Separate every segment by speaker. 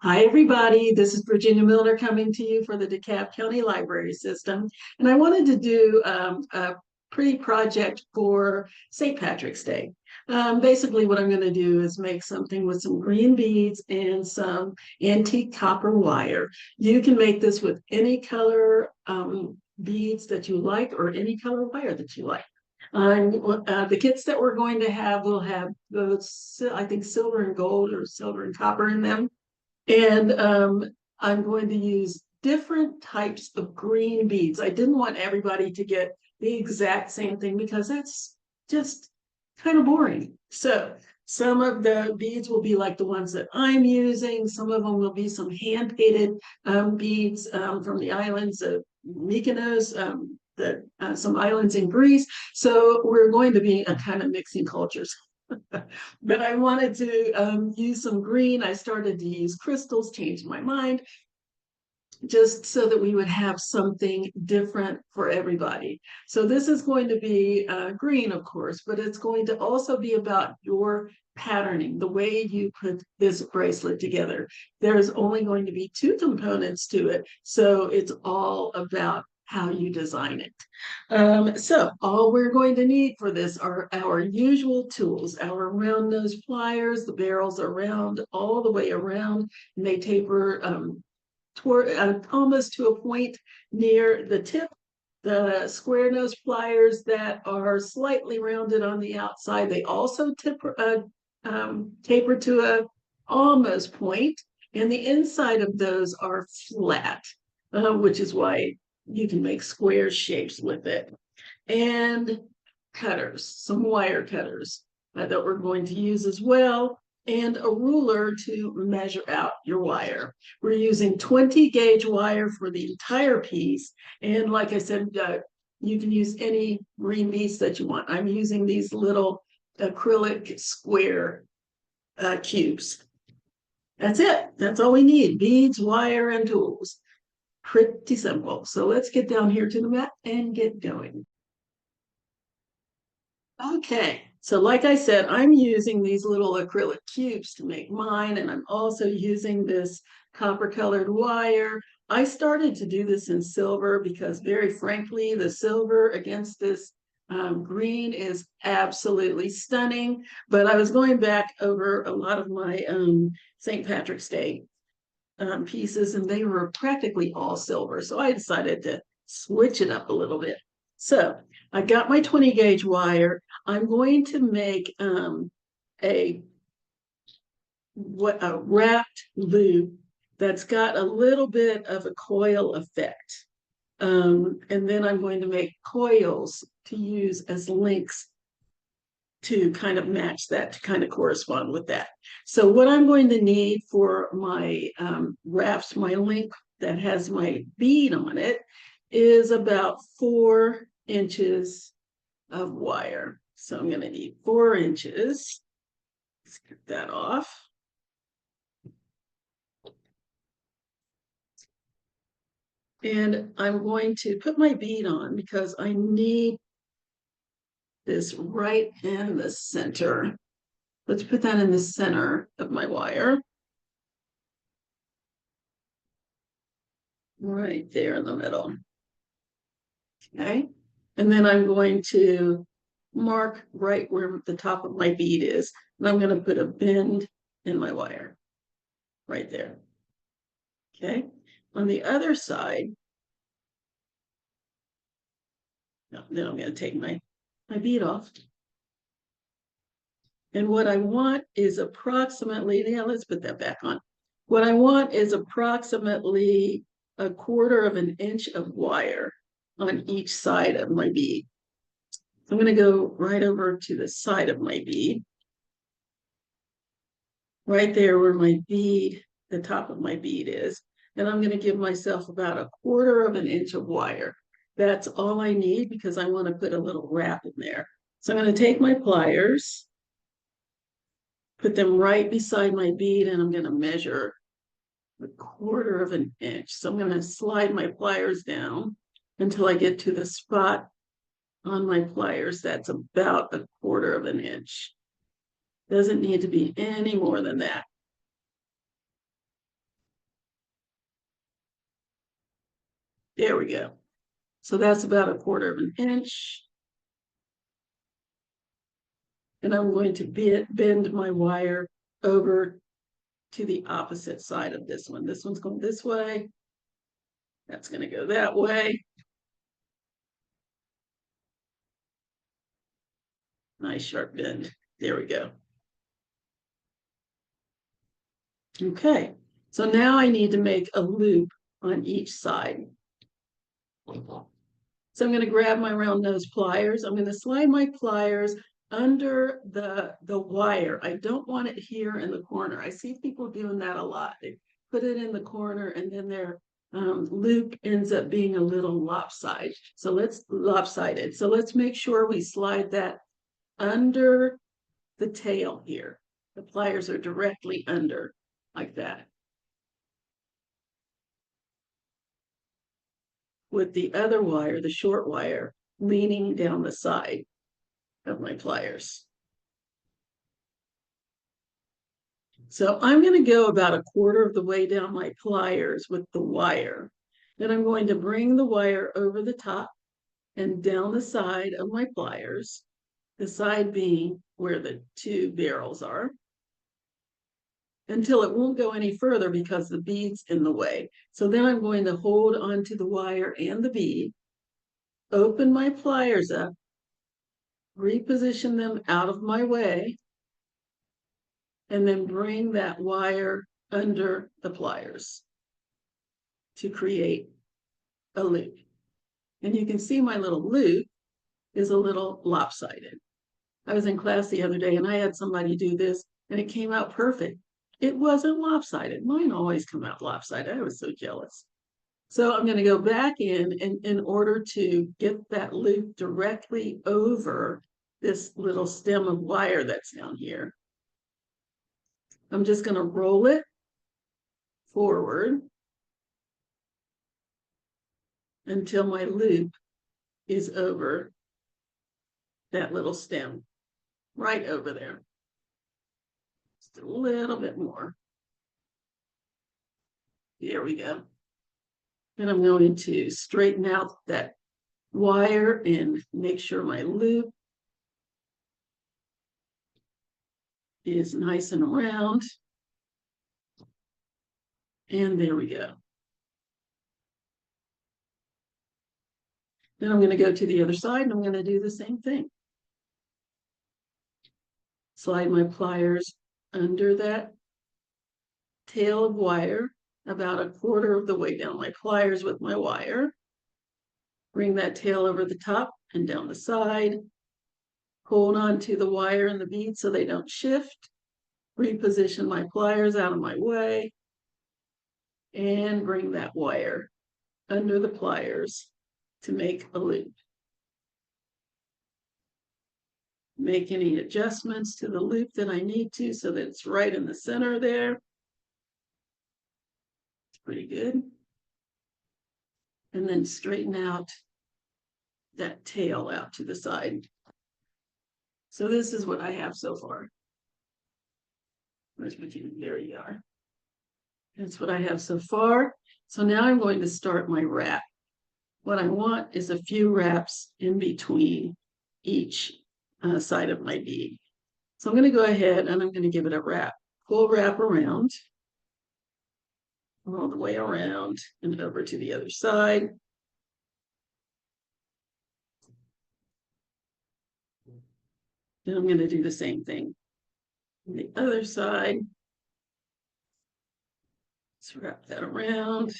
Speaker 1: Hi, everybody. This is Virginia Milner coming to you for the DeKalb County Library System. And I wanted to do a pretty project for St. Patrick's Day. Basically, what I'm going to do is make something with some green beads and some antique copper wire. You can make this with any color beads that you like or any color wire that you like. The kits that we're going to have will have those, I think, silver and gold or silver and copper in them. And I'm going to use different types of green beads. I didn't want everybody to get the exact same thing because that's just kind of boring. So some of the beads will be like the ones that I'm using. Some of them will be some hand-painted beads from the islands of Mykonos, some islands in Greece. So we're going to be kind of mixing cultures. But I wanted to use some green. I started to use crystals, changed my mind, just so that we would have something different for everybody. So this is going to be green, of course, but it's going to also be about your patterning, the way you put this bracelet together. There's only going to be two components to it, so it's all about how you design it. So all we're going to need for this are our usual tools, our round nose pliers. The barrels are round all the way around, and they taper toward almost to a point near the tip. The square nose pliers that are slightly rounded on the outside, they also taper to a almost point, and the inside of those are flat, which is why you can make square shapes with it. And cutters, some wire cutters that we're going to use as well, and a ruler to measure out your wire. We're using 20 gauge wire for the entire piece. And like I said, you can use any green beads that you want. I'm using these little acrylic square cubes. That's it. That's all we need: beads, wire, and tools. Pretty simple. So let's get down here to the mat and get going. Okay, so like I said, I'm using these little acrylic cubes to make mine, and I'm also using this copper colored wire. I started to do this in silver because, very frankly, the silver against this green is absolutely stunning. But I was going back over a lot of my St. Patrick's Day pieces, and they were practically all silver. So I decided to switch it up a little bit. So I got my 20 gauge wire. I'm going to make a wrapped loop that's got a little bit of a coil effect. And then I'm going to make coils to use as links to kind of match that, to kind of correspond with that. So what I'm going to need for my wraps, my link that has my bead on it, is about 4 inches of wire. So I'm going to need 4 inches. Let's get that off. And I'm going to put my bead on because I need this right in the center. Let's put that in the center of my wire. Right there in the middle. Okay. And then I'm going to mark right where the top of my bead is. And I'm going to put a bend in my wire right there. Okay. On the other side, then I'm going to take my bead off. And what I want is approximately, let's put that back on. What I want is approximately 1/4 of an inch of wire on each side of my bead. So I'm going to go right over to the side of my bead, right there where my bead, the top of my bead is. And I'm going to give myself about 1/4 of an inch of wire. That's all I need because I want to put a little wrap in there. So I'm going to take my pliers, put them right beside my bead, and I'm going to measure 1/4 of an inch. So I'm going to slide my pliers down until I get to the spot on my pliers that's about 1/4 of an inch. Doesn't need to be any more than that. There we go. So that's about 1/4 of an inch. And I'm going to bend my wire over to the opposite side of this one. This one's going this way. That's going to go that way. Nice sharp bend. There we go. Okay, so now I need to make a loop on each side. So I'm going to grab my round nose pliers. I'm going to slide my pliers under the wire. I don't want it here in the corner. I see people doing that a lot. They put it in the corner and then their loop ends up being a little lopsided. So let's make sure we slide that under the tail here. The pliers are directly under, like that. With the other wire, the short wire, leaning down the side of my pliers. So I'm going to go about 1/4 of the way down my pliers with the wire. Then I'm going to bring the wire over the top and down the side of my pliers, the side being where the 2 barrels are, until it won't go any further because the bead's in the way. So then I'm going to hold onto the wire and the bead, open my pliers up, reposition them out of my way, and then bring that wire under the pliers to create a loop. And you can see my little loop is a little lopsided. I was in class the other day and I had somebody do this and it came out perfect. It wasn't lopsided. Mine always come out lopsided. I was so jealous. So I'm going to go back in order to get that loop directly over this little stem of wire that's down here. I'm just going to roll it forward until my loop is over that little stem, right over there. Just a little bit more. There we go. And I'm going to straighten out that wire and make sure my loop is nice and round. And there we go. Then I'm going to go to the other side and I'm going to do the same thing. Slide my pliers under that tail of wire, about 1/4 of the way down my pliers with my wire. Bring that tail over the top and down the side. Hold on to the wire and the bead so they don't shift. Reposition my pliers out of my way. And bring that wire under the pliers to make a loop. Make any adjustments to the loop that I need to so that it's right in the center there. It's pretty good. And then straighten out that tail out to the side. So this is what I have so far. Where's my team? There you are. That's what I have so far. So now I'm going to start my wrap. What I want is a few wraps in between each side of my bead. So I'm going to go ahead and I'm going to give it a wrap, full wrap around, all the way around and over to the other side. Then I'm going to do the same thing on the other side. Let's wrap that around.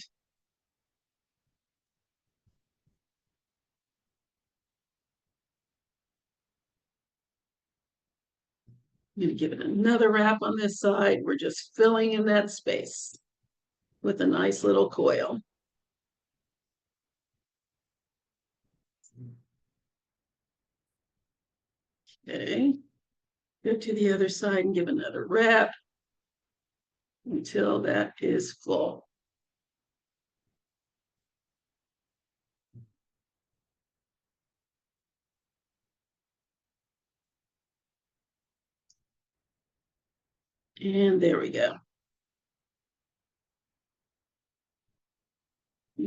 Speaker 1: I'm going to give it another wrap on this side. We're just filling in that space with a nice little coil. Okay, go to the other side and give another wrap until that is full. And there we go.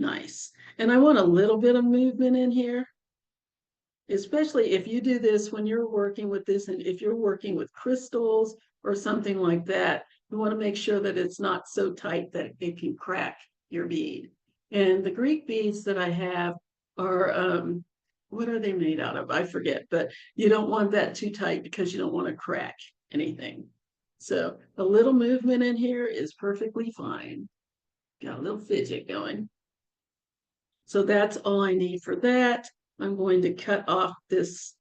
Speaker 1: Nice. And I want a little bit of movement in here, especially if you do this when you're working with this, and if you're working with crystals or something like that, you want to make sure that it's not so tight that it can crack your bead. And the Greek beads that I have are, what are they made out of? I forget, but you don't want that too tight because you don't want to crack anything. So a little movement in here is perfectly fine. Got a little fidget going. So that's all I need for that. I'm going to cut off this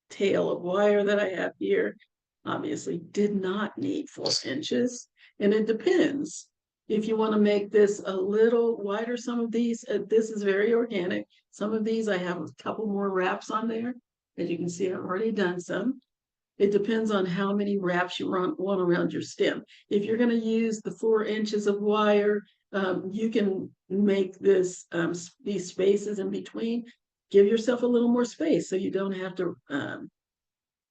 Speaker 1: tail of wire that I have here. Obviously did not need 4 inches. And it depends. If you want to make this a little wider, some of these, this is very organic. Some of these I have a couple more wraps on there. As you can see, I've already done some. It depends on how many wraps you want around your stem. If you're going to use the 4 inches of wire, you can make this these spaces in between. Give yourself a little more space so you don't have to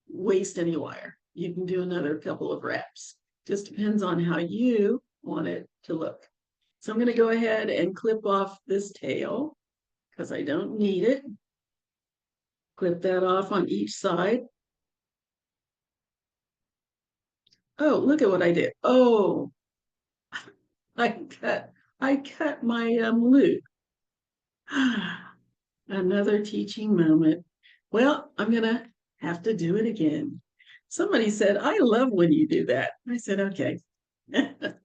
Speaker 1: waste any wire. You can do another couple of wraps. Just depends on how you want it to look. So I'm going to go ahead and clip off this tail because I don't need it. Clip that off on each side. Oh, look at what I did. Oh, I cut my loop. Another teaching moment. Well, I'm gonna have to do it again. Somebody said, I love when you do that. I said, okay. Because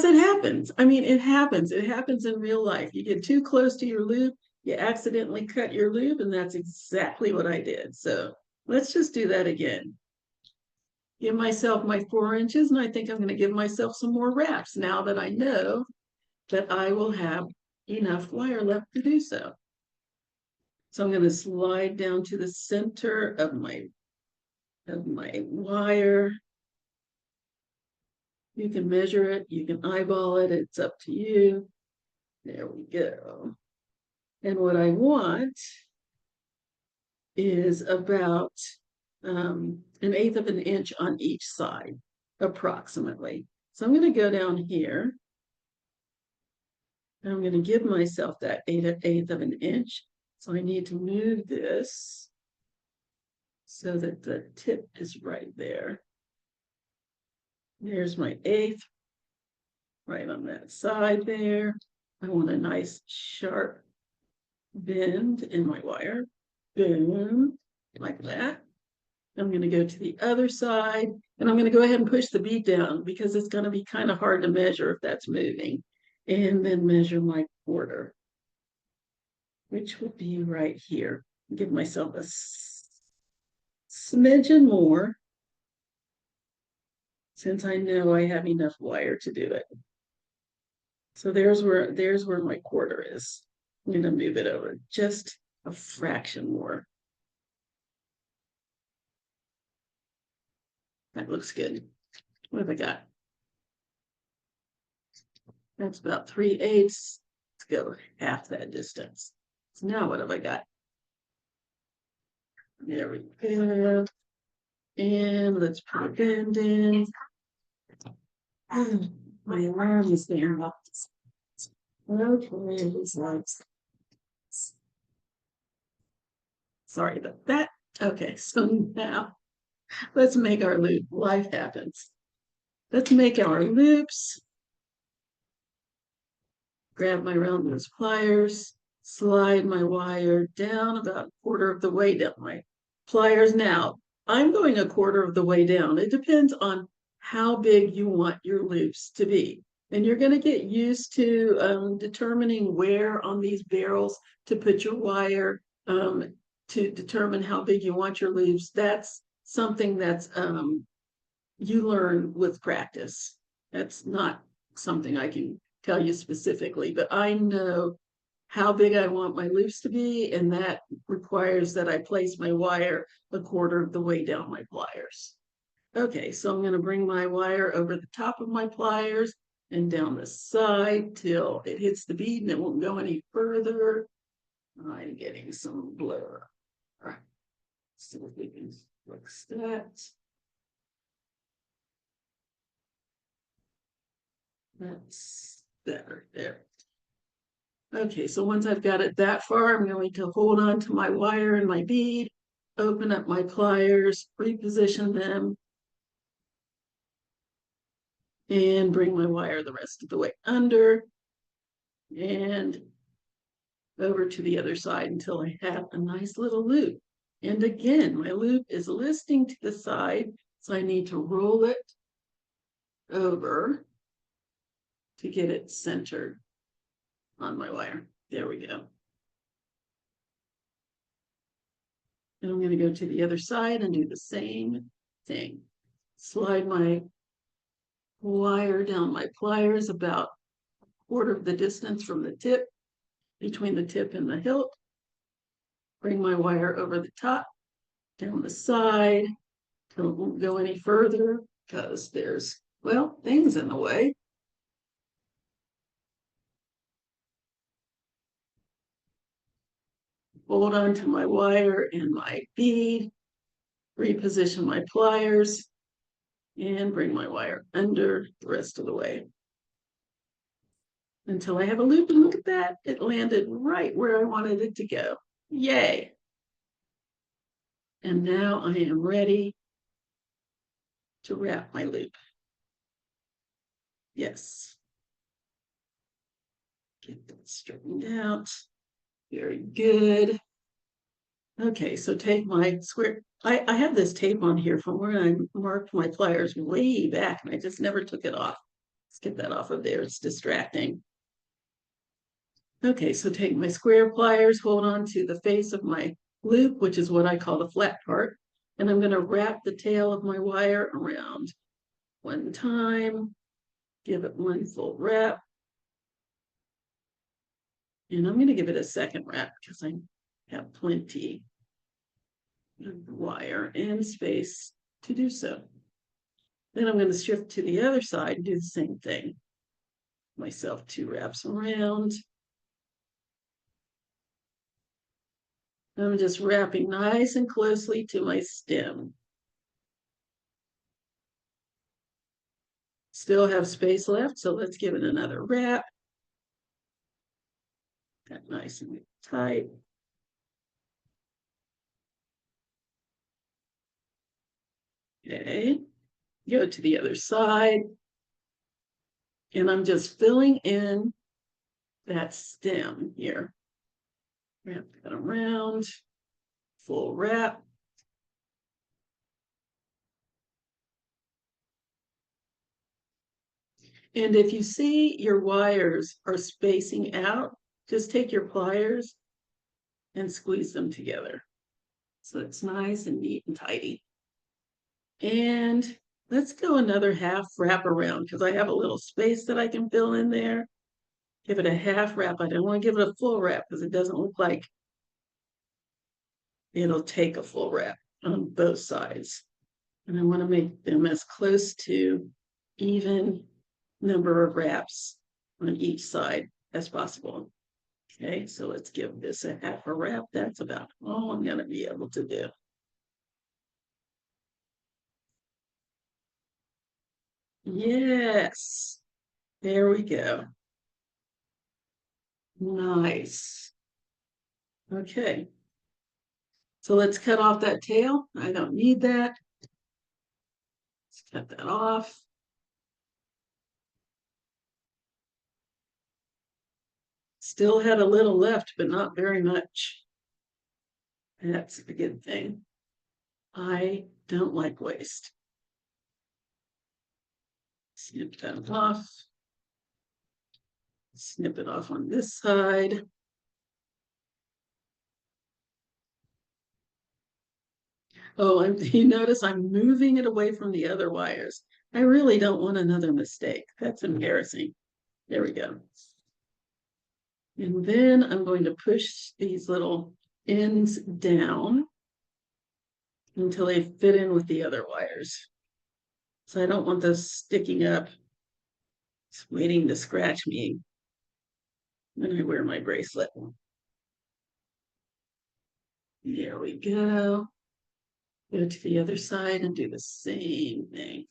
Speaker 1: it happens. I mean, it happens. It happens in real life. You get too close to your loop, you accidentally cut your loop, and that's exactly what I did. So let's just do that again. Give myself my 4 inches, and I think I'm going to give myself some more wraps now that I know that I will have enough wire left to do so. So I'm going to slide down to the center of my wire. You can measure it, you can eyeball it, it's up to you. There we go. And what I want is about 1/8 of an inch on each side, approximately. So I'm going to go down here. And I'm going to give myself that 1/8 of an inch. So I need to move this so that the tip is right there. There's my 1/8, right on that side there. I want a nice sharp bend in my wire. Boom, like that. I'm going to go to the other side, and I'm going to go ahead and push the bead down because it's going to be kind of hard to measure if that's moving. And then measure my quarter, which will be right here. Give myself a smidgen more since I know I have enough wire to do it. So there's where my quarter is. I'm going to move it over just a fraction more. That looks good. What have I got? That's about 3/8. Let's go half that distance. So now what have I got? There we go. And let's put a bend in. My alarm is there. Okay, sorry about that. Okay, so now let's make our loop. Life happens. Let's make our loops. Grab my round nose pliers, slide my wire down about a quarter of the way down my pliers. Now, I'm going a quarter of the way down. It depends on how big you want your loops to be. And you're going to get used to determining where on these barrels to put your wire to determine how big you want your loops. That's something that's you learn with practice. That's not something I can tell you specifically, but I know how big I want my loops to be, and that requires that I place my wire a quarter of the way down my pliers. Okay, so I'm going to bring my wire over the top of my pliers and down the side till it hits the bead and it won't go any further. I'm getting some blur. All right, see if we can fix that. That's better there. Okay, so once I've got it that far, I'm going to hold on to my wire and my bead, open up my pliers, reposition them, and bring my wire the rest of the way under and over to the other side until I have a nice little loop. And again, my loop is listing to the side, so I need to roll it over to get it centered on my wire. There we go. And I'm going to go to the other side and do the same thing. Slide my wire down my pliers about a quarter of the distance from the tip, between the tip and the hilt. Bring my wire over the top, down the side. Don't go any further because there's, well, things in the way. Hold on to my wire and my bead, reposition my pliers, and bring my wire under the rest of the way until I have a loop. And look at that, it landed right where I wanted it to go. Yay! And now I am ready to wrap my loop. Yes. Get that straightened out. Very good. Okay, so take my square. I have this tape on here from where I marked my pliers way back, and I just never took it off. Let's get that off of there. It's distracting. Okay, so take my square pliers, hold on to the face of my loop, which is what I call the flat part, and I'm going to wrap the tail of my wire around one time, give it one full wrap, and I'm going to give it a second wrap because I have plenty of wire and space to do so. Then I'm going to shift to the other side and do the same thing. Myself 2 wraps around. I'm just wrapping nice and closely to my stem. Still have space left, so let's give it another wrap. Got nice and tight. Okay, go to the other side. And I'm just filling in that stem here. Wrap that around, full wrap. And if you see your wires are spacing out, just take your pliers and squeeze them together. So it's nice and neat and tidy. And let's go another half wrap around because I have a little space that I can fill in there. Give it a half wrap. I don't want to give it a full wrap because it doesn't look like it'll take a full wrap on both sides. And I want to make them as close to even number of wraps on each side as possible. Okay, so let's give this a half a wrap. That's about all I'm going to be able to do. Yes, there we go. Nice. Okay, so let's cut off that tail. I don't need that. Let's cut that off. Still had a little left, but not very much. That's a good thing. I don't like waste. Snip that off. Snip it off on this side. Oh, you notice I'm moving it away from the other wires. I really don't want another mistake. That's embarrassing. There we go. And then I'm going to push these little ends down until they fit in with the other wires. So I don't want those sticking up, just waiting to scratch me when I wear my bracelet. There we go. Go to the other side and do the same thing.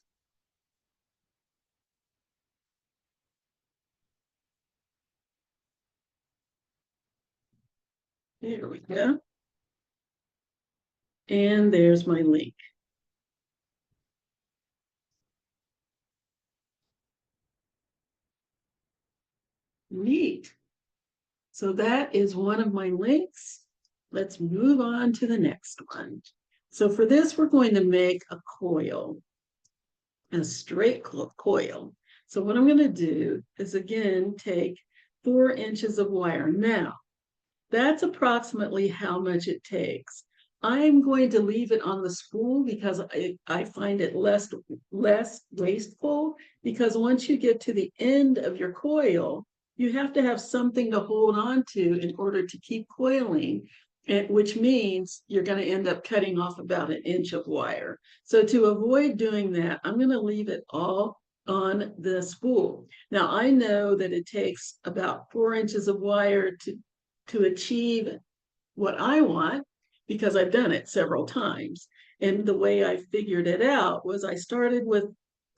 Speaker 1: There we go. And there's my link. Neat. So that is one of my links. Let's move on to the next one. So for this, we're going to make a coil, a straight coil. So what I'm going to do is again take 4 inches of wire. Now, that's approximately how much it takes. I'm going to leave it on the spool because I find it less wasteful, because once you get to the end of your coil, you have to have something to hold on to in order to keep coiling, which means you're going to end up cutting off about 1 inch of wire. So to avoid doing that, I'm going to leave it all on the spool. Now I know that it takes about 4 inches of wire to achieve what I want, because I've done it several times. And the way I figured it out was I started with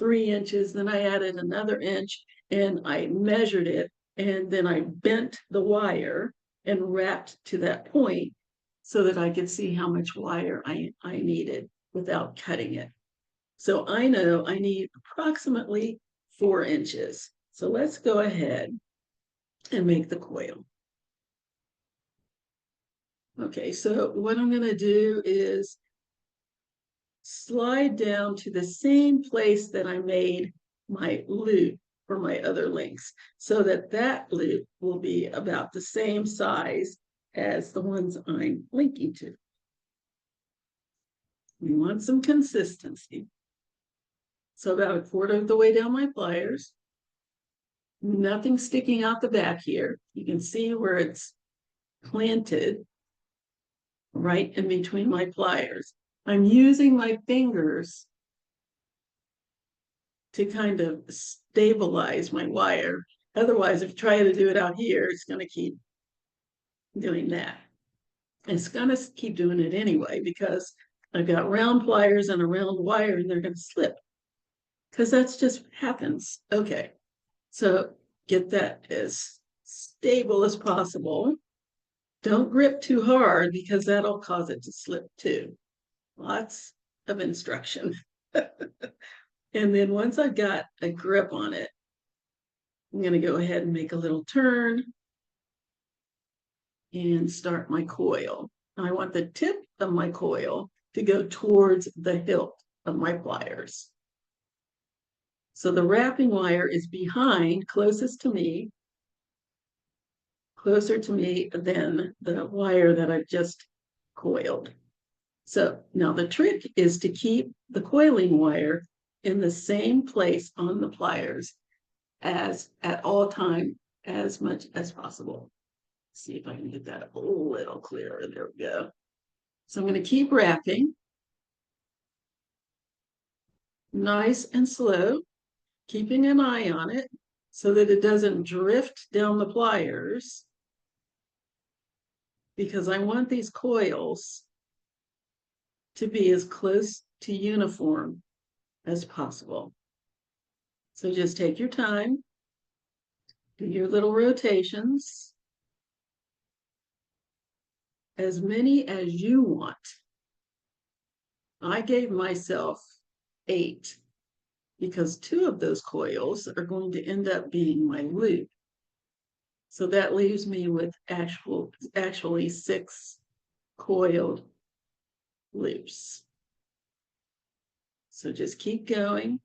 Speaker 1: 3 inches, then I added another inch and I measured it, and then I bent the wire and wrapped to that point so that I could see how much wire I needed without cutting it. So I know I need approximately 4 inches. So let's go ahead and make the coil. Okay, so what I'm going to do is slide down to the same place that I made my loop for my other links, so that that loop will be about the same size as the ones I'm linking to. We want some consistency. So about 1/4 of the way down my pliers, nothing sticking out the back here. You can see where it's planted right in between my pliers. I'm using my fingers to kind of stabilize my wire. Otherwise, if you try to do it out here, it's going to keep doing that. It's going to keep doing it anyway, because I've got round pliers and a round wire, and they're going to slip, because that's just happens. Okay, so get that as stable as possible. Don't grip too hard, because that'll cause it to slip too. Lots of instruction. And then once I've got a grip on it, I'm going to go ahead and make a little turn and start my coil. I want the tip of my coil to go towards the hilt of my pliers. So the wrapping wire is behind, closest to me, closer to me than the wire that I've just coiled. So now the trick is to keep the coiling wire in the same place on the pliers as at all time, as much as possible. See if I can get that a little clearer. There we go. So I'm going to keep wrapping nice and slow, keeping an eye on it so that it doesn't drift down the pliers, because I want these coils to be as close to uniform as possible. So just take your time, do your little rotations, as many as you want. I gave myself 8, because 2 of those coils are going to end up being my loop. So that leaves me with actually 6 coiled loops. So just keep going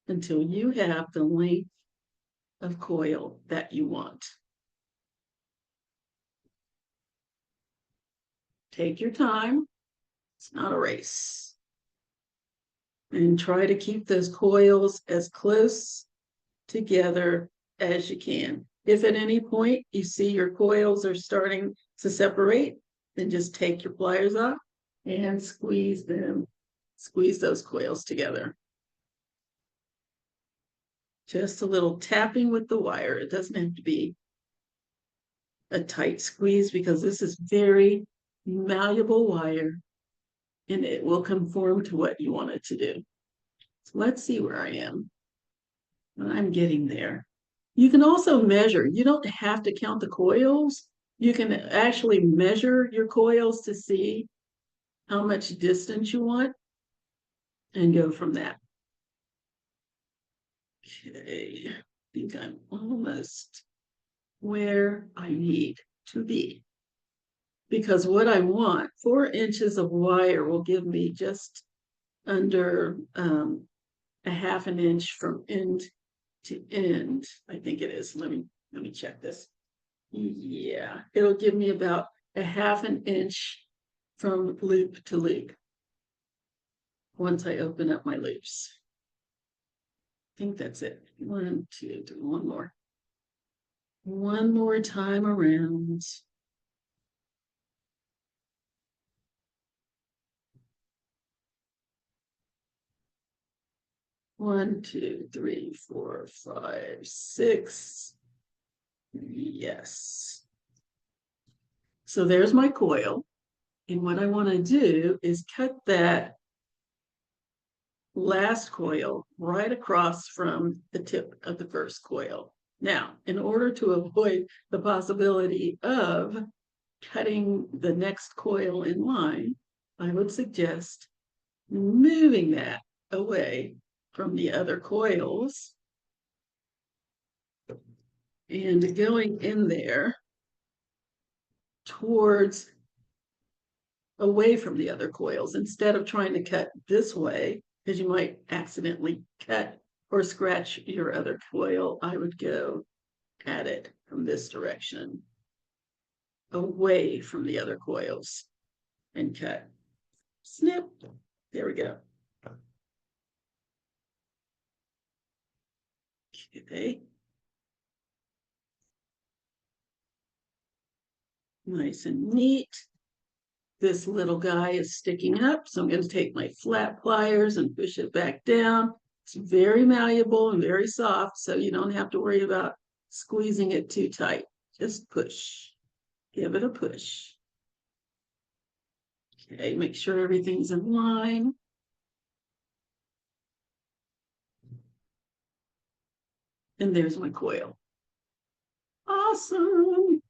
Speaker 1: until you have the length of coil that you want. Take your time. It's not a race. And try to keep those coils as close together as you can. If at any point you see your coils are starting to separate, then just take your pliers off and squeeze those coils together. Just a little tapping with the wire. It doesn't have to be a tight squeeze, because this is very malleable wire and it will conform to what you want it to do. So let's see where I am. I'm getting there. You can also measure. You don't have to count the coils, You can actually measure your coils to see how much distance you want and go from that. Okay, I think I'm almost where I need to be. Because what I want, 4 inches of wire will give me just under a half an inch from end to end. I think it is. Let me check this. Yeah, it'll give me about a half an inch from loop to loop once I open up my loops. I think that's it. 1, 2, 3, one more. One more time around. One, 2, 3, 4, 5, 6. Yes. So there's my coil. And what I want to do is cut that last coil right across from the tip of the first coil. Now, in order to avoid the possibility of cutting the next coil in line, I would suggest moving that away from the other coils and going in there towards away from the other coils instead of trying to cut this way, because you might accidentally cut or scratch your other coil. I would go at it from this direction, away from the other coils, and cut. Snip. There we go. Okay. Nice and neat. This little guy is sticking up, so I'm going to take my flat pliers and push it back down. It's very malleable and very soft, so you don't have to worry about squeezing it too tight. Just push. Give it a push. Okay, make sure everything's in line. And there's my coil. Awesome.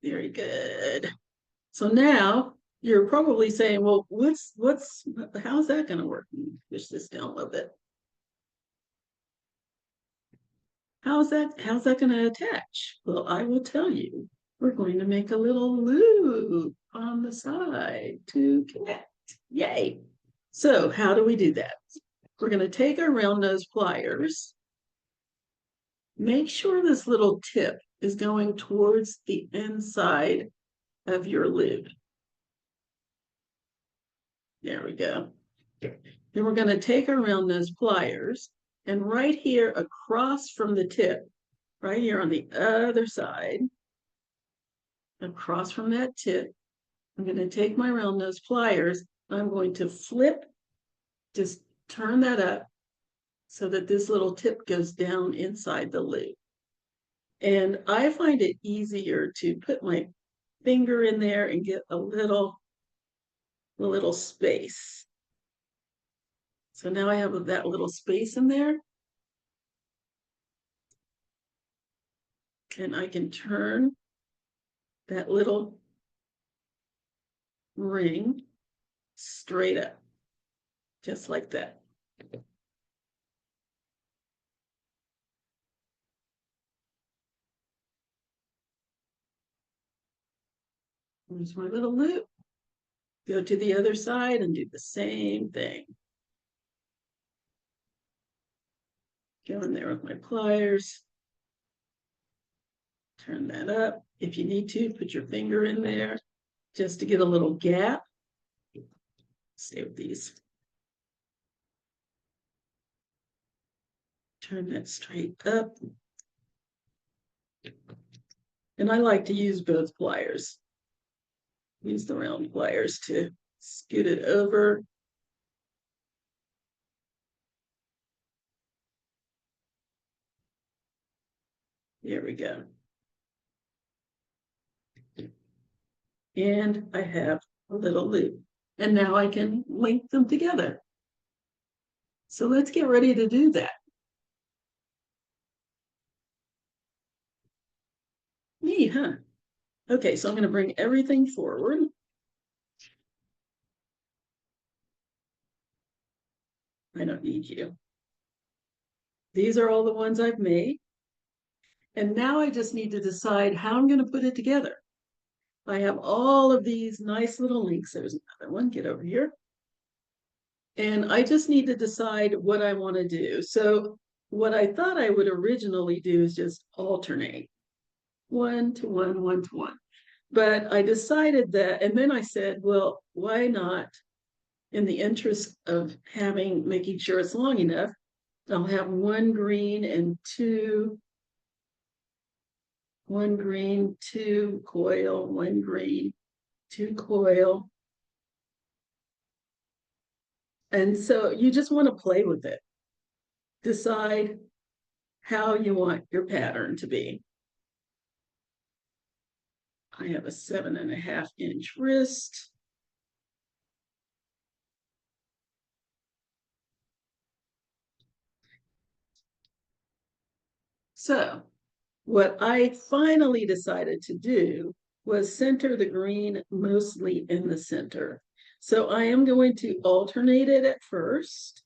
Speaker 1: Very good. So now you're probably saying, well, how's that going to work? Push this down a little bit. How's that going to attach? Well, I will tell you. We're going to make a little loop on the side to connect. Yay. So how do we do that? We're going to take our round nose pliers. Make sure this little tip is going towards the inside of your loop. There we go. Then we're going to take our round nose pliers and right here across from the tip, right here on the other side, across from that tip, I'm going to take my round nose pliers. I'm going to flip, just turn that up so that this little tip goes down inside the loop. And I find it easier to put my finger in there and get a little space. So now I have that little space in there. And I can turn that little ring straight up, just like that. There's my little loop. Go to the other side and do the same thing. Go in there with my pliers. Turn that up. If you need to, put your finger in there just to get a little gap. Stay with these. Turn that straight up. And I like to use both pliers. Use the round pliers to scoot it over. There we go. And I have a little loop. And now I can link them together. So let's get ready to do that. Neat, huh? Okay, so I'm going to bring everything forward. I don't need you. These are all the ones I've made. And now I just need to decide how I'm going to put it together. I have all of these nice little links. There's another one. Get over here. And I just need to decide what I want to do. So what I thought I would originally do is just alternate one to one, one to one. But I decided that, and then I said, well, why not, in the interest of making sure it's long enough, I'll have one green, two coil, one green, two coil. And so you just want to play with it. Decide how you want your pattern to be. I have a 7.5-inch wrist. So what I finally decided to do was center the green mostly in the center. So I am going to alternate it at first.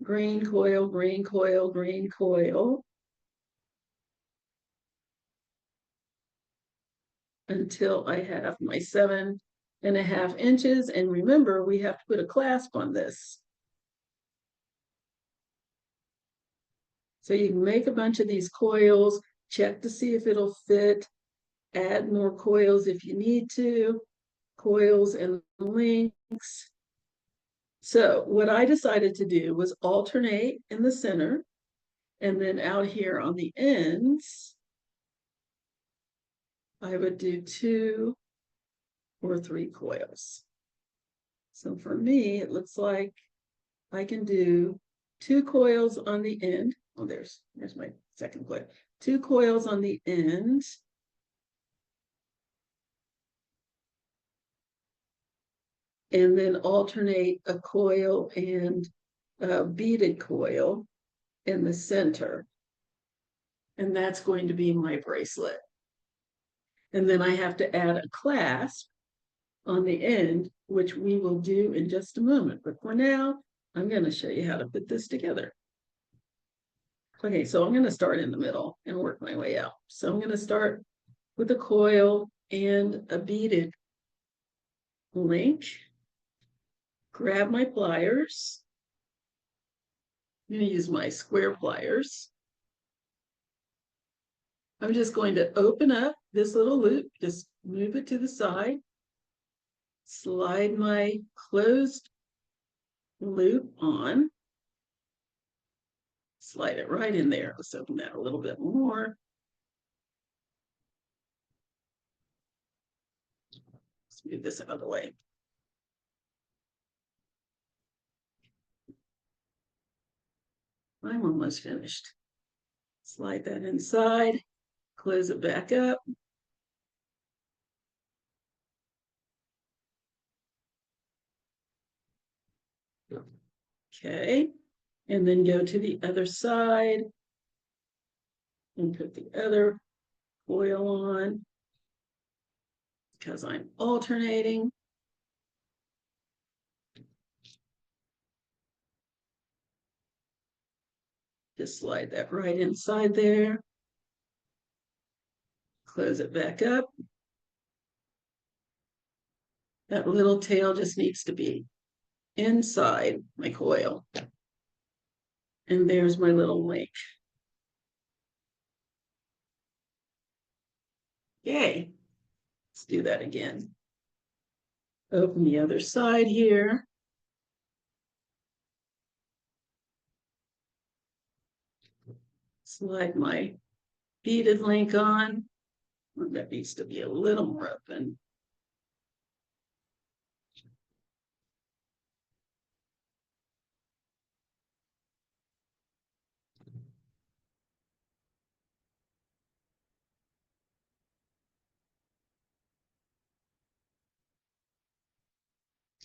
Speaker 1: Green coil, green coil, green coil, until I have my 7.5 inches. And remember, we have to put a clasp on this. So you can make a bunch of these coils, check to see if it'll fit, add more coils if you need to, coils and links. So what I decided to do was alternate in the center, and then out here on the ends, I would do 2 or 3 coils. So for me, it looks like I can do 2 coils on the end. Oh, there's my second coil. 2 coils on the end. And then alternate a coil and a beaded coil in the center. And that's going to be my bracelet. And then I have to add a clasp on the end, which we will do in just a moment. But for now, I'm going to show you how to put this together. Okay, so I'm going to start in the middle and work my way out. So I'm going to start with a coil and a beaded link. Grab my pliers. I'm going to use my square pliers. I'm just going to open up this little loop, just move it to the side, slide my closed loop on, slide it right in there. Let's open that a little bit more. Let's move this out of the way. I'm almost finished. Slide that inside, close it back up. Okay, and then go to the other side and put the other coil on because I'm alternating. Just slide that right inside there. Close it back up. That little tail just needs to be inside my coil. And there's my little link. Yay. Let's do that again. Open the other side here. Slide my beaded link on. That needs to be a little more open.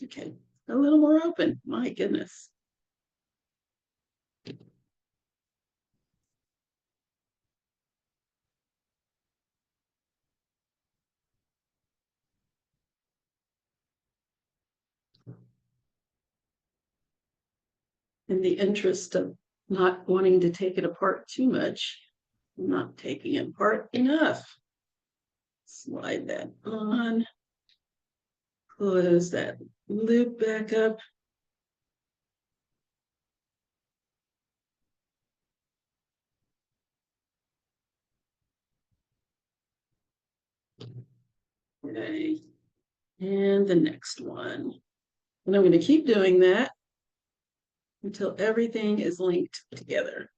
Speaker 1: Okay, a little more open. My goodness. In the interest of not wanting to take it apart too much, I'm not taking it apart enough. Slide that on, close that loop back up. Okay, and the next one. And I'm going to keep doing that until everything is linked together.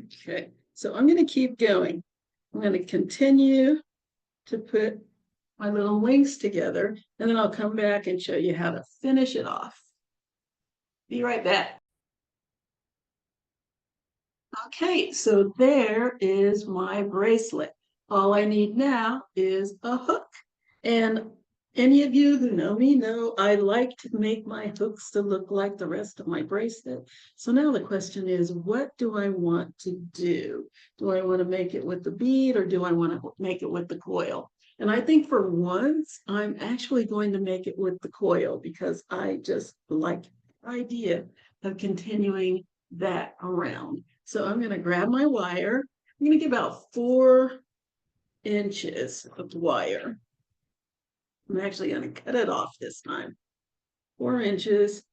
Speaker 1: Okay, so I'm going to keep going. I'm going to continue to put my little links together, and then I'll come back and show you how to finish it off. Be right back. Okay, so there is my bracelet. All I need now is a hook. And any of you who know me know I like to make my hooks to look like the rest of my bracelet. So now the question is, what do I want to do? Do I want to make it with the bead or do I want to make it with the coil? And I think for once, I'm actually going to make it with the coil because I just like the idea of continuing that around. So I'm going to grab my wire. I'm going to get about 4 inches of wire. I'm actually going to cut it off this time. 4 inches.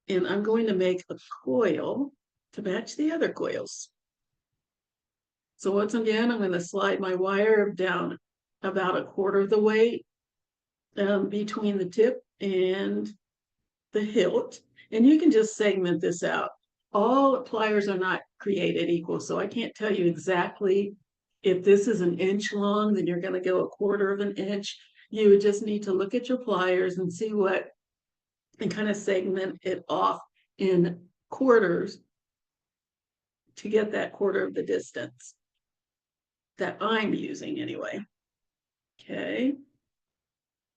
Speaker 1: And I'm going to make a coil to match the other coils. So once again, I'm going to slide my wire down about 1/4 of the way between the tip and the hilt. And you can just segment this out. All pliers are not created equal, so I can't tell you exactly if this is 1 inch long, then you're going to go 1/4 of an inch. You would just need to look at your pliers and see what, and kind of segment it off in quarters to get that 1/4 of the distance that I'm using anyway. Okay,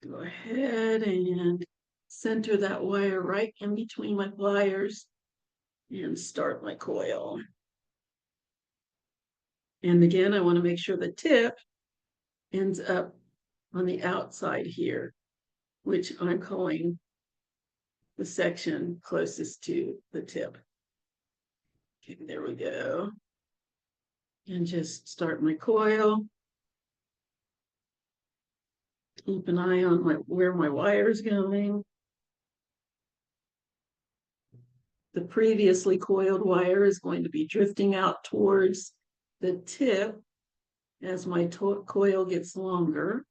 Speaker 1: go ahead and center that wire right in between my pliers and start my coil. And again, I want to make sure the tip ends up on the outside here, which I'm calling the section closest to the tip. Okay, there we go. And just start my coil. Keep an eye on where my wire is going. The previously coiled wire is going to be drifting out towards the tip as my coil gets longer.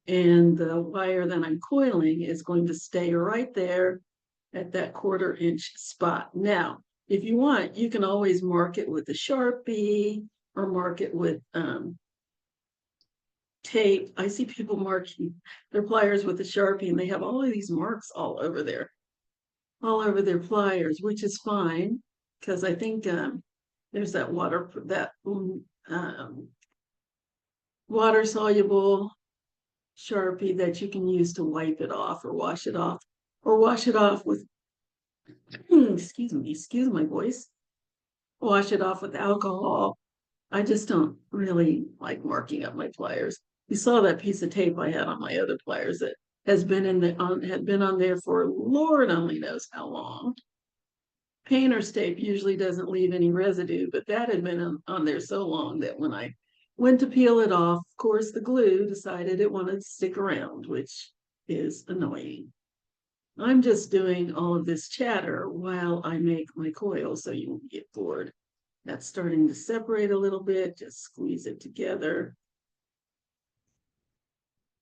Speaker 1: And the wire that I'm coiling is going to stay right there at that 1/4 inch spot. Now, if you want, you can always mark it with a Sharpie or mark it with tape. I see people marking their pliers with a Sharpie and they have all of these marks all over their pliers, which is fine because I think there's that water soluble Sharpie that you can use to wipe it off or wash it off with excuse my voice, wash it off with alcohol. I just don't really like marking up my pliers. You saw that piece of tape I had on my other pliers that had been on there for Lord only knows how long. Painter's tape usually doesn't leave any residue, but that had been on there so long that when I went to peel it off, of course, the glue decided it wanted to stick around, which is annoying. I'm just doing all of this chatter while I make my coil so you won't get bored. That's starting to separate a little bit, just squeeze it together.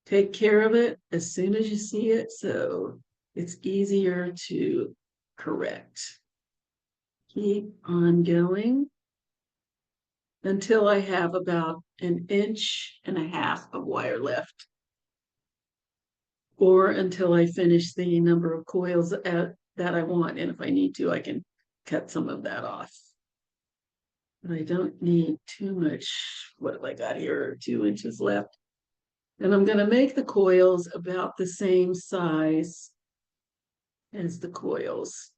Speaker 1: take care of it as soon as you see it, so it's easier to correct. Keep on going until I have about 1.5 inches of wire left, or until I finish the number of coils that I want. And if I need to, I can cut some of that off. But I don't need too much. What have I got here? 2 inches left. And I'm going to make the coils about the same size as the coils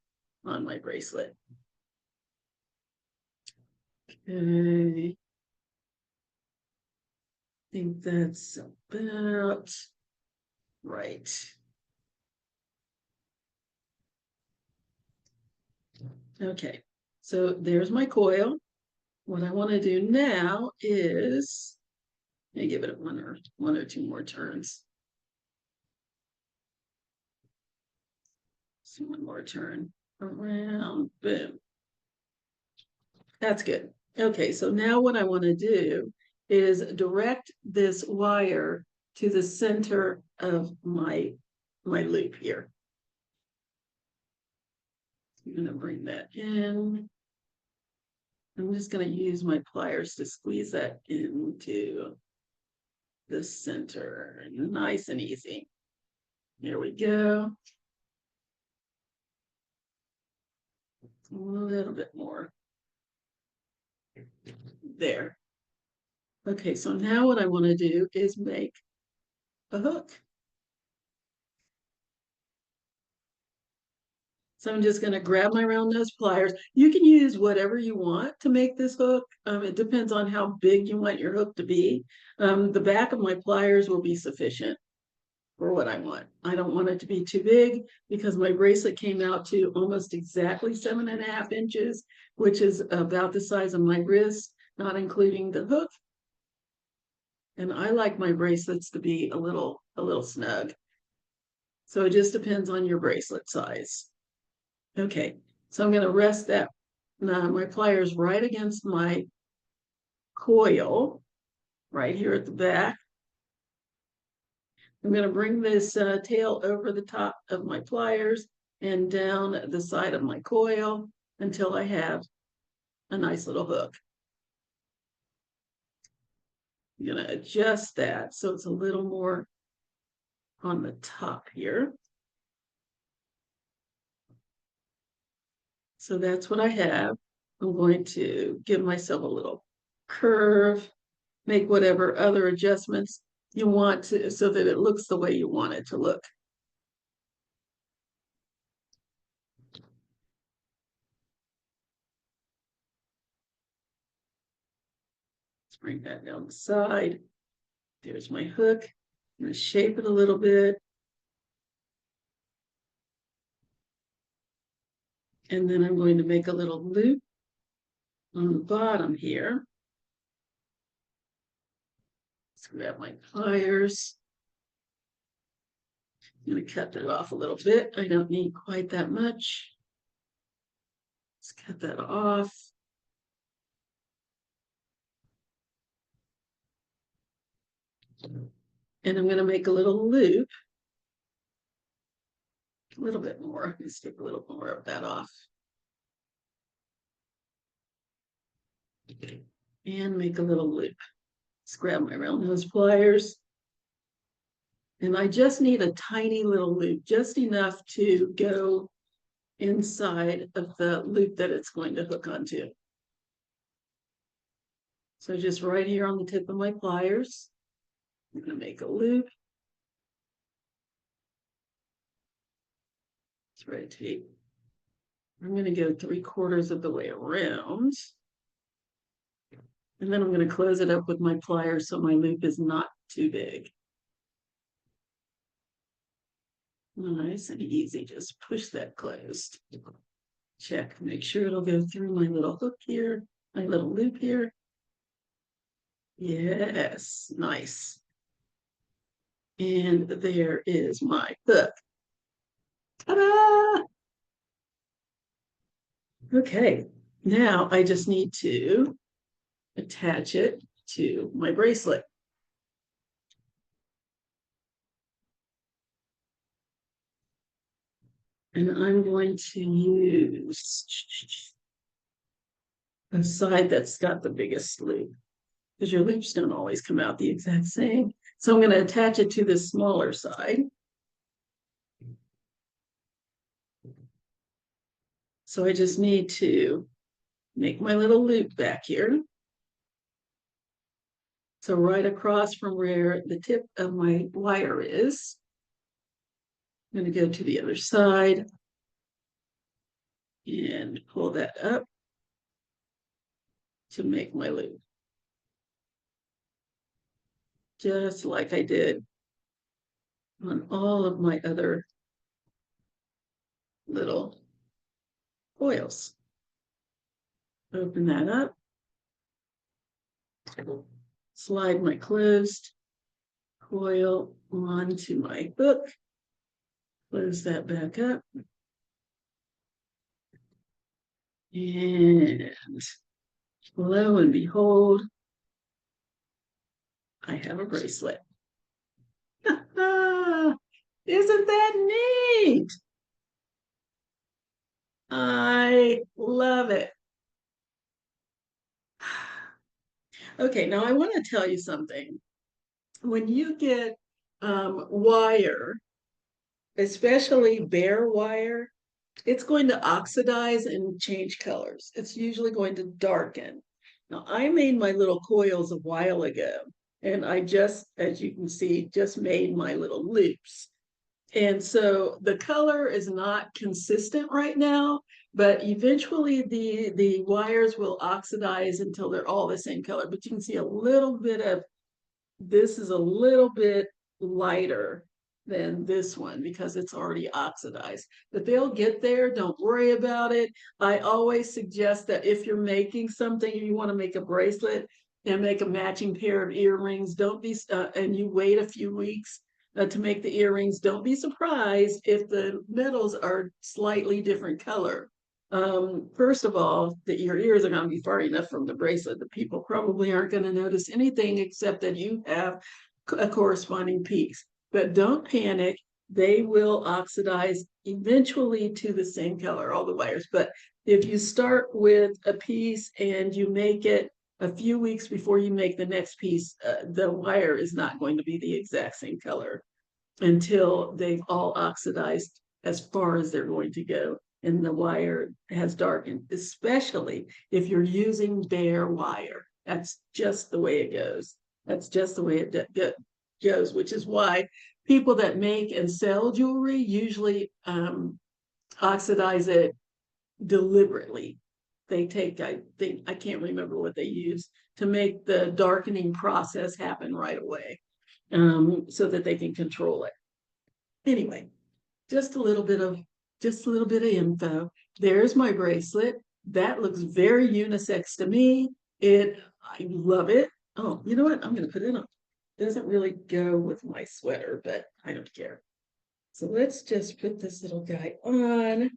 Speaker 1: on my bracelet. Okay. I think that's about right. Okay, so there's my coil. What I want to do now is give it one or two more turns. So one more turn around, boom. That's good. Okay, so now what I want to do is direct this wire to the center of my loop here. I'm going to bring that in. I'm just going to use my pliers to squeeze that into the center. Nice and easy. Here we go. A little bit more. There. Okay, so now what I want to do is make a hook. So I'm just going to grab my round nose pliers. You can use whatever you want to make this hook. It depends on how big you want your hook to be. The back of my pliers will be sufficient for what I want. I don't want it to be too big because my bracelet came out to almost exactly 7.5 inches, which is about the size of my wrist, not including the hook. And I like my bracelets to be a little snug. So it just depends on your bracelet size. Okay, so I'm going to rest that my pliers right against my coil, right here at the back. I'm going to bring this tail over the top of my pliers and down the side of my coil until I have a nice little hook. I'm going to adjust that so it's a little more on the top here. So that's what I have. I'm going to give myself a little curve, make whatever other adjustments you want to so that it looks the way you want it to look. Let's bring that down the side. There's my hook. I'm going to shape it a little bit. And then I'm going to make a little loop on the bottom here. Let's grab my pliers. I'm going to cut that off a little bit. I don't need quite that much. Let's cut that off. And I'm going to make a little loop. A little bit more. Let's take a little more of that off. And make a little loop. Let's grab my round nose pliers. And I just need a tiny little loop, just enough to go inside of the loop that it's going to hook onto. So just right here on the tip of my pliers, I'm going to make a loop. Let's rotate. I'm going to go 3/4 of the way around. And then I'm going to close it up with my pliers so my loop is not too big. Nice and easy, just push that closed. Check, make sure it'll go through my little hook here, my little loop here. Yes, nice. And there is my hook. Ta-da! Okay, now I just need to attach it to my bracelet. And I'm going to use a side that's got the biggest loop, because your loops don't always come out the exact same. So I'm going to attach it to the smaller side. So I just need to make my little loop back here. So right across from where the tip of my wire is, I'm going to go to the other side and pull that up to make my loop. Just like I did on all of my other little coils. Open that up, slide my closed coil onto my hook, close that back up, and lo and behold, I have a bracelet. Isn't that neat? I love it. Okay, now I want to tell you something. When you get wire, especially bare wire, it's going to oxidize and change colors. It's usually going to darken. Now, I made my little coils a while ago, and I just, as you can see, just made my little loops. And so the color is not consistent right now, but eventually the wires will oxidize until they're all the same color. But you can see a little bit of, this is a little bit lighter than this one because it's already oxidized. But they'll get there, don't worry about it. I always suggest that if you're making something, you want to make a bracelet and make a matching pair of earrings, don't be, and you wait a few weeks to make the earrings, don't be surprised if the metals are slightly different color. First of all, that your ears are going to be far enough from the bracelet that people probably aren't going to notice anything except that you have a corresponding piece. But don't panic. They will oxidize eventually to the same color, all the wires. But if you start with a piece and you make it a few weeks before you make the next piece, the wire is not going to be the exact same color until they've all oxidized as far as they're going to go and the wire has darkened, especially if you're using bare wire. That's just the way it goes. That's just the way it goes, which is why people that make and sell jewelry usually oxidize it deliberately. They take, I think, I can't remember what they use to make the darkening process happen right away, so that they can control it. Anyway, just a little bit of info. There's my bracelet. That looks very unisex to me. I love it. Oh, you know what? I'm going to put it on. It doesn't really go with my sweater, but I don't care. So let's just put this little guy on.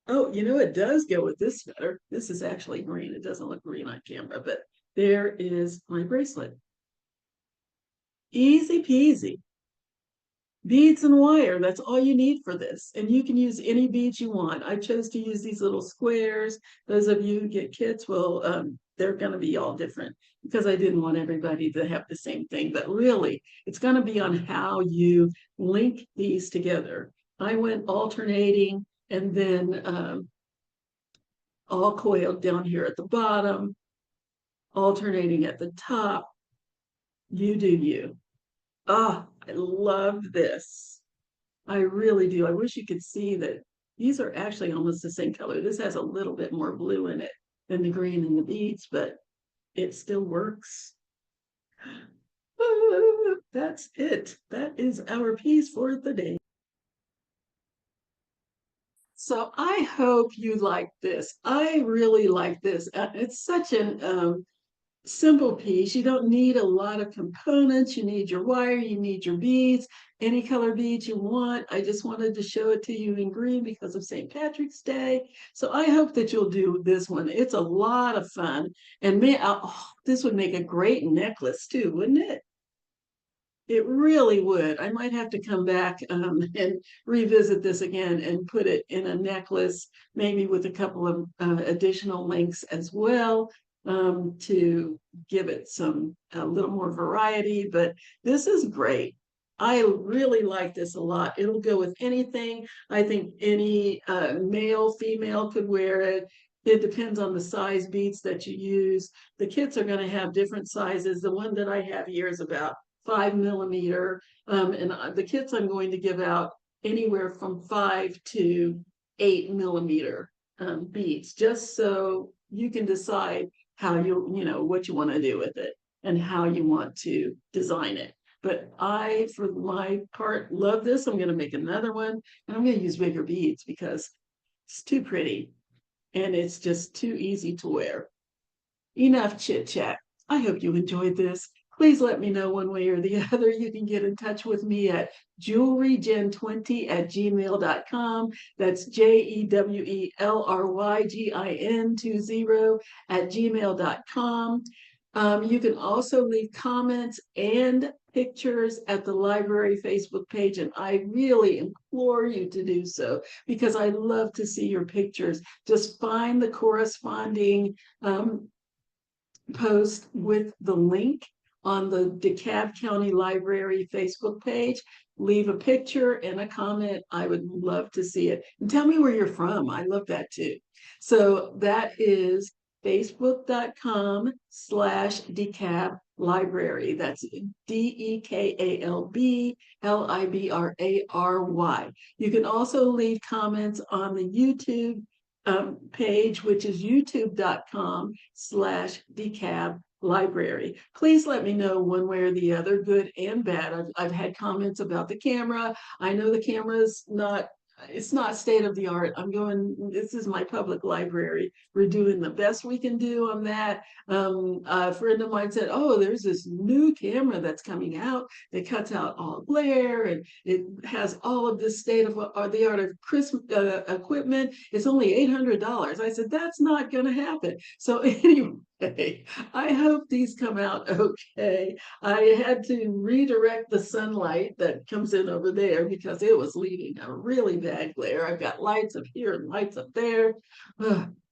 Speaker 1: Oh, you know, it does go with this sweater. This is actually green. It doesn't look green on camera, but there is my bracelet. Easy peasy. Beads and wire, that's all you need for this. And you can use any beads you want. I chose to use these little squares. Those of you who get kits will, they're going to be all different because I didn't want everybody to have the same thing. But really, it's going to be on how you link these together. I went alternating and then all coiled down here at the bottom, alternating at the top. You do you. Ah, I love this. I really do. I wish you could see that these are actually almost the same color. This has a little bit more blue in it than the green in the beads, but it still works. That's it. That is our piece for the day. So I hope you like this. I really like this. It's such an simple piece. You don't need a lot of components. You need your wire, you need your beads, any color beads you want. I just wanted to show it to you in green because of St. Patrick's Day. So I hope that you'll do this one. It's a lot of fun. And this would make a great necklace too, wouldn't it? It really would. I might have to come back and revisit this again and put it in a necklace, maybe with a couple of additional links as well, to give it some a little more variety. But this is great. I really like this a lot. It'll go with anything. I think any male, female could wear it. It depends on the size beads that you use. The kits are going to have different sizes. The one that I have here is about 5 millimeter. And the kits I'm going to give out anywhere from 5 to 8 millimeter beads, just so you can decide how you know, what you want to do with it and how you want to design it. But I, for my part, love this. I'm going to make another one, and I'm going to use bigger beads because it's too pretty and it's just too easy to wear. Enough chit chat. I hope you enjoyed this. Please let me know one way or the other. You can get in touch with me at jewelrygen20@gmail.com. That's JEWELRYGIN20@gmail.com. You can also leave comments and pictures at the library Facebook page, and I really implore you to do so because I love to see your pictures. Just find the corresponding post with the link on the DeKalb County Library Facebook page. Leave a picture and a comment. I would love to see it. And tell me where you're from. I love that too. So that is facebook.com/DeKalb Library. That's DeKalb Library. You can also leave comments on the YouTube page, which is youtube.com/DeKalb Library. Please let me know one way or the other, good and bad. I've had comments about the camera. I know the camera's not, it's not state of the art. This is my public library. We're doing the best we can do on that. A friend of mine said, oh, there's this new camera that's coming out that cuts out all glare and it has all of this state of the art of equipment. It's only $800. I said, that's not going to happen. So anyway, I hope these come out okay. I had to redirect the sunlight that comes in over there because it was leaving a really bad glare. I've got lights up here and lights up there.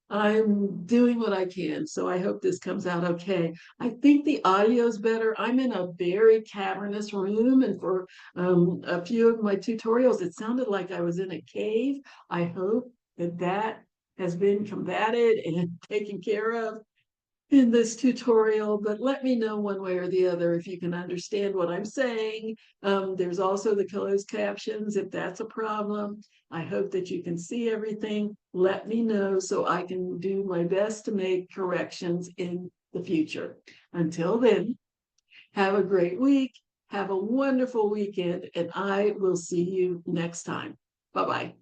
Speaker 1: I'm doing what I can, so I hope this comes out okay. I think the audio's better. I'm in a very cavernous room, and for a few of my tutorials, it sounded like I was in a cave. I hope that that has been combated and taken care of in this tutorial, but let me know one way or the other if you can understand what I'm saying. There's also the closed captions if that's a problem. I hope that you can see everything. Let me know so I can do my best to make corrections in the future. Until then, have a great week. Have a wonderful weekend, and I will see you next time. Bye-bye.